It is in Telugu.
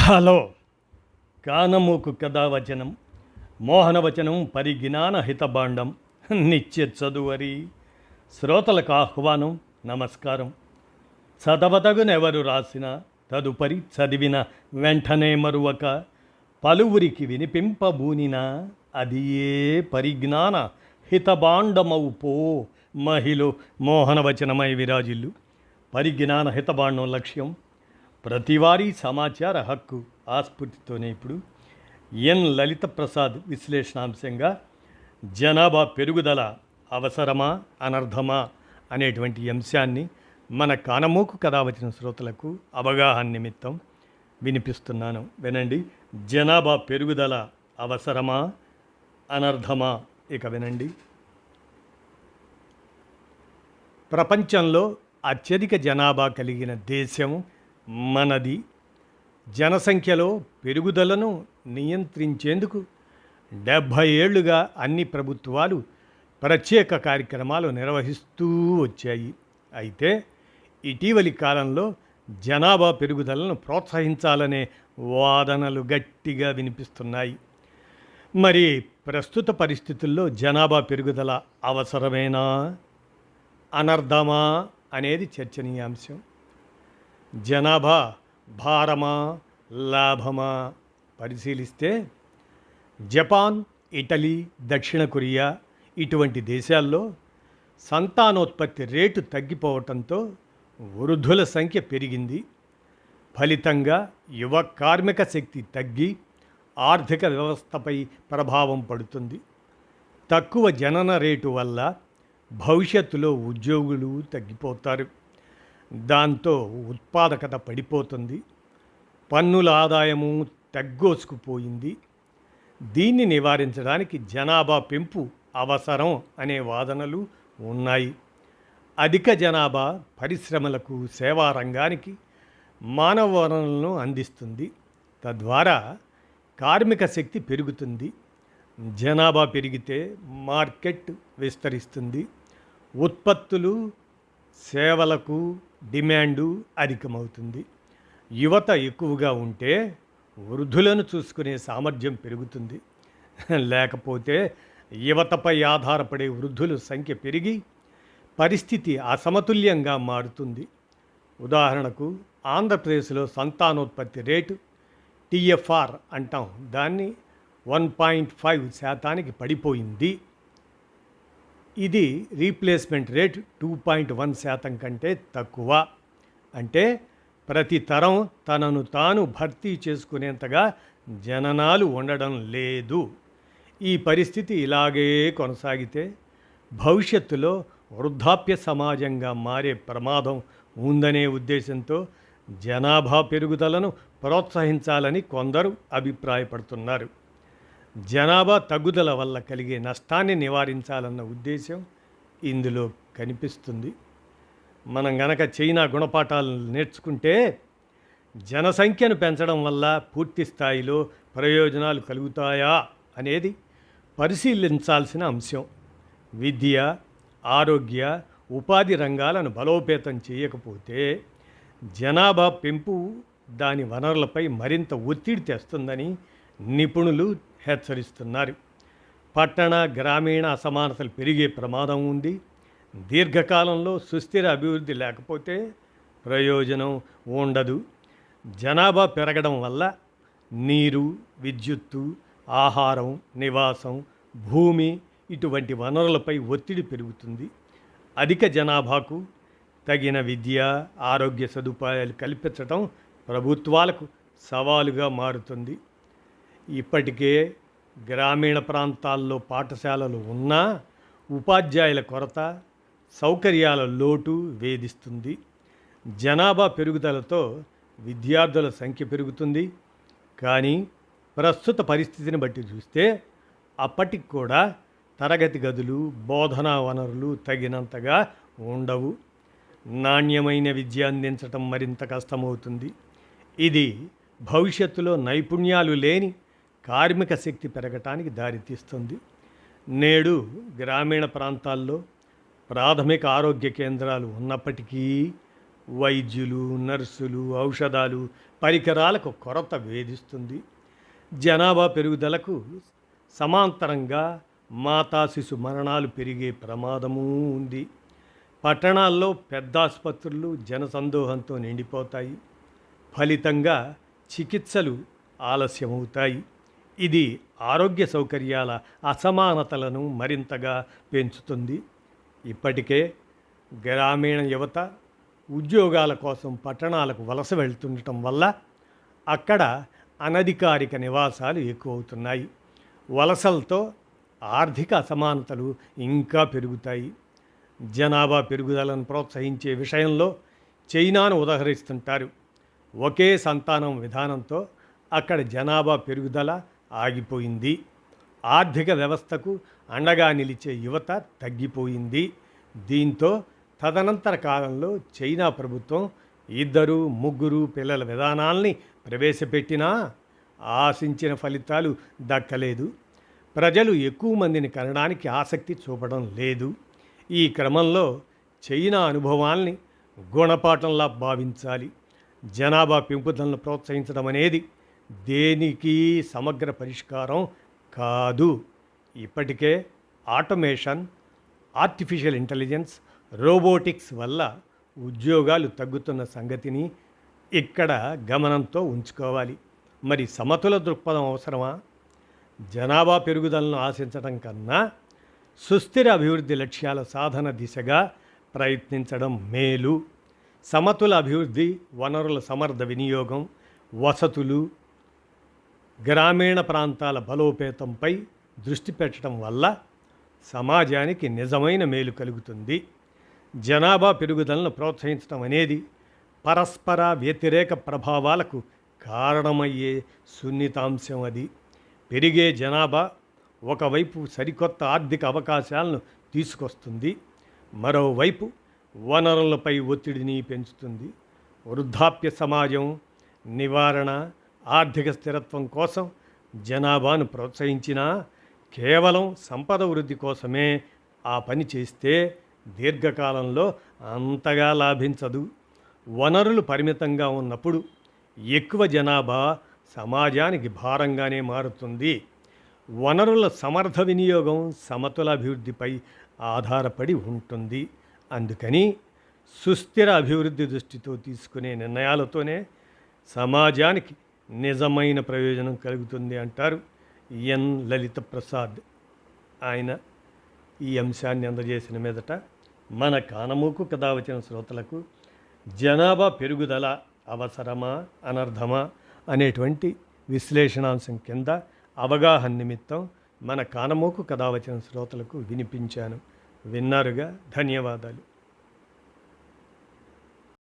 హలో కానమూకు కథావచనం మోహనవచనం పరిజ్ఞాన హితభాండం నిత్య చదువరి శ్రోతలకు ఆహ్వానం నమస్కారం. చదవదగునెవరు రాసిన తదుపరి చదివిన వెంటనే మరువక పలువురికి వినిపింపబూనిన అది ఏ పరిజ్ఞాన హితభాండమవు పో మహిళ మోహనవచనమై విరాజిల్లు. పరిజ్ఞాన హితభాండం లక్ష్యం ప్రతివారీ సమాచార హక్కు ఆస్ఫూర్తితోనే ఇప్పుడు ఎన్ లలిత ప్రసాద్ విశ్లేషణాంశంగా జనాభా పెరుగుదల అవసరమా అనర్థమా అనేటువంటి అంశాన్ని మన కానమూకు కథావచన శ్రోతలకు అవగాహన నిమిత్తం వినిపిస్తున్నాను. వినండి. జనాభా పెరుగుదల అవసరమా అనర్థమా? ఇక వినండి. ప్రపంచంలో అత్యధిక జనాభా కలిగిన దేశం మనది. జనసంఖ్యలో పెరుగుదలను నియంత్రించేందుకు 70 ఏళ్లుగా అన్ని ప్రభుత్వాలు ప్రత్యేక కార్యక్రమాలు నిర్వహిస్తూ వచ్చాయి. అయితే ఇటీవలి కాలంలో జనాభా పెరుగుదలను ప్రోత్సహించాలనే వాదనలు గట్టిగా వినిపిస్తున్నాయి. మరి ప్రస్తుత పరిస్థితుల్లో జనాభా పెరుగుదల అవసరమేనా అనర్థమా అనేది చర్చనీయాంశం. జనాభా భారమా లాభమా పరిశీలిస్తే జపాన్, ఇటలీ, దక్షిణ కొరియా ఇటువంటి దేశాల్లో సంతానోత్పత్తి రేటు తగ్గిపోవటంతో వృద్ధుల సంఖ్య పెరిగింది. ఫలితంగా యువ కార్మిక శక్తి తగ్గి ఆర్థిక వ్యవస్థపై ప్రభావం పడుతుంది. తక్కువ జనన రేటు వల్ల భవిష్యత్తులో ఉద్యోగులు తగ్గిపోతారు. దాంతో ఉత్పాదకత పడిపోతుంది. పన్నుల ఆదాయము తగ్గోసుకుపోయింది. దీన్ని నివారించడానికి జనాభా పెంపు అవసరం అనే వాదనలు ఉన్నాయి. అధిక జనాభా పరిశ్రమలకు, సేవా రంగానికి మానవ వనరులను అందిస్తుంది. తద్వారా కార్మిక శక్తి పెరుగుతుంది. జనాభా పెరిగితే మార్కెట్ విస్తరిస్తుంది. ఉత్పత్తులు, సేవలకు డిమాండు అధికమవుతుంది. యువత ఎక్కువగా ఉంటే వృద్ధులను చూసుకునే సామర్థ్యం పెరుగుతుంది. లేకపోతే యువతపై ఆధారపడే వృద్ధుల సంఖ్య పెరిగి పరిస్థితి అసమతుల్యంగా మారుతుంది. ఉదాహరణకు ఆంధ్రప్రదేశ్లో సంతానోత్పత్తి రేటు టీఎఫ్ఆర్ అంటాం, దాన్ని 1.5% పడిపోయింది. ఇది రీప్లేస్మెంట్ రేట్ 2.1% కంటే తక్కువ. అంటే ప్రతి తరం తనను తాను భర్తీ చేసుకునేంతగా జననాలు ఉండడం లేదు. ఈ పరిస్థితి ఇలాగే కొనసాగితే భవిష్యత్తులో వృద్ధాప్య సమాజంగా మారే ప్రమాదం ఉందనే ఉద్దేశంతో జనాభా పెరుగుదలను ప్రోత్సహించాలని కొందరు అభిప్రాయపడుతున్నారు. జనాభా తగ్గుదల వల్ల కలిగే నష్టాన్ని నివారించాలన్న ఉద్దేశం ఇందులో కనిపిస్తుంది. మనం గనక చైనా గుణపాఠాలను నేర్చుకుంటే జనసంఖ్యను పెంచడం వల్ల పూర్తి స్థాయిలో ప్రయోజనాలు కలుగుతాయా అనేది పరిశీలించాల్సిన అంశం. విద్య, ఆరోగ్య, ఉపాధి రంగాలను బలోపేతం చేయకపోతే జనాభా పెంపు దాని వనరులపై మరింత ఒత్తిడి తెస్తుందని నిపుణులు హెచ్చరిస్తున్నారు. పట్టణ, గ్రామీణ అసమానతలు పెరిగే ప్రమాదం ఉంది. దీర్ఘకాలంలో సుస్థిర అభివృద్ధి లేకపోతే ప్రయోజనం ఉండదు. జనాభా పెరగడం వల్ల నీరు, విద్యుత్తు, ఆహారం, నివాసం, భూమి ఇటువంటి వనరులపై ఒత్తిడి పెరుగుతుంది. అధిక జనాభాకు తగిన విద్య, ఆరోగ్య సదుపాయాలు కల్పించడం ప్రభుత్వాలకు సవాలుగా మారుతుంది. ఇప్పటికే గ్రామీణ ప్రాంతాల్లో పాఠశాలలు ఉన్నా ఉపాధ్యాయుల కొరత, సౌకర్యాల లోటు వేధిస్తుంది. జనాభా పెరుగుదలతో విద్యార్థుల సంఖ్య పెరుగుతుంది. కానీ ప్రస్తుత పరిస్థితిని బట్టి చూస్తే అప్పటికి కూడా తరగతి గదులు, బోధనా వనరులు తగినంతగా ఉండవు. నాణ్యమైన విద్య అందించటం మరింత కష్టమవుతుంది. ఇది భవిష్యత్తులో నైపుణ్యాలు లేని కార్మిక శక్తి పెరగటానికి దారితీస్తుంది. నేడు గ్రామీణ ప్రాంతాల్లో ప్రాథమిక ఆరోగ్య కేంద్రాలు ఉన్నప్పటికీ వైద్యులు, నర్సులు, ఔషధాలు, పరికరాలకు కొరత వేధిస్తుంది. జనాభా పెరుగుదలకు సమాంతరంగా మాతా శిశు మరణాలు పెరిగే ప్రమాదమూ ఉంది. పట్టణాల్లో పెద్ద ఆసుపత్రులు జనసందోహంతో నిండిపోతాయి. ఫలితంగా చికిత్సలు ఆలస్యమవుతాయి. ఇది ఆరోగ్య సౌకర్యాల అసమానతలను మరింతగా పెంచుతుంది. ఇప్పటికే గ్రామీణ యువత ఉద్యోగాల కోసం పట్టణాలకు వలస వెళ్తుండటం వల్ల అక్కడ అనధికారిక నివాసాలు ఎక్కువవుతున్నాయి. వలసలతో ఆర్థిక అసమానతలు ఇంకా పెరుగుతాయి. జనాభా పెరుగుదలను ప్రోత్సహించే విషయంలో చైనాను ఉదహరిస్తుంటారు. ఒకే సంతానం విధానంతో అక్కడ జనాభా పెరుగుదల ఆగిపోయింది. ఆర్థిక వ్యవస్థకు అండగా నిలిచే యువత తగ్గిపోయింది. దీంతో తదనంతర కాలంలో చైనా ప్రభుత్వం 2, 3 పిల్లల విధానాల్ని ప్రవేశపెట్టినా ఆశించిన ఫలితాలు దక్కలేదు. ప్రజలు ఎక్కువ మందిని కనడానికి ఆసక్తి చూపడం లేదు. ఈ క్రమంలో చైనా అనుభవాల్ని గుణపాఠంలా భావించాలి. జనాభా పెంపుదలను ప్రోత్సహించడం అనేది దేనికి సమగ్ర పరిష్కారం కాదు. ఇప్పటికే ఆటోమేషన్, ఆర్టిఫిషియల్ ఇంటెలిజెన్స్, రోబోటిక్స్ వల్ల ఉద్యోగాలు తగ్గుతున్న సంగతిని ఇక్కడ గమనంతో ఉంచుకోవాలి. మరి సమతుల దృక్పథం అవసరమా? జనాభా పెరుగుదలను ఆశించడం కన్నా సుస్థిర అభివృద్ధి లక్ష్యాల సాధన దిశగా ప్రయత్నించడం మేలు. సమతుల అభివృద్ధి, వనరుల సమర్థ వినియోగం, వసతులు, గ్రామీణ ప్రాంతాల బలోపేతంపై దృష్టి పెట్టడం వల్ల సమాజానికి నిజమైన మేలు కలుగుతుంది. జనాభా పెరుగుదలను ప్రోత్సహించడం అనేది పరస్పర వ్యతిరేక ప్రభావాలకు కారణమయ్యే సున్నితాంశం. అది పెరిగే జనాభా ఒకవైపు సరికొత్త ఆర్థిక అవకాశాలను తీసుకొస్తుంది, మరోవైపు వనరులపై ఒత్తిడిని పెంచుతుంది. వృద్ధాప్య సమాజం నివారణ, ఆర్థిక స్థిరత్వం కోసం జనాభాను ప్రోత్సహించినా కేవలం సంపద వృద్ధి కోసమే ఆ పని చేస్తే దీర్ఘకాలంలో అంతగా లాభించదు. వనరులు పరిమితంగా ఉన్నప్పుడు ఎక్కువ జనాభా సమాజానికి భారంగానే మారుతుంది. వనరుల సమర్థ వినియోగం సమతుల అభివృద్ధిపై ఆధారపడి ఉంటుంది. అందుకని సుస్థిర అభివృద్ధి దృష్టితో తీసుకునే నిర్ణయాలతోనే సమాజానికి నిజమైన ప్రయోజనం కలుగుతుంది అంటారు ఎన్ లలిత ప్రసాద్. ఆయన ఈ అంశాన్ని అందజేసిన మీదట మన కానమూకు కథ వచ్చిన శ్రోతలకు జనాభా పెరుగుదల అవసరమా అనర్థమా అనేటువంటి విశ్లేషణాంశం కింద అవగాహన నిమిత్తం మన కానమూకు కథ వచ్చిన శ్రోతలకు వినిపించాను. విన్నారుగా, ధన్యవాదాలు.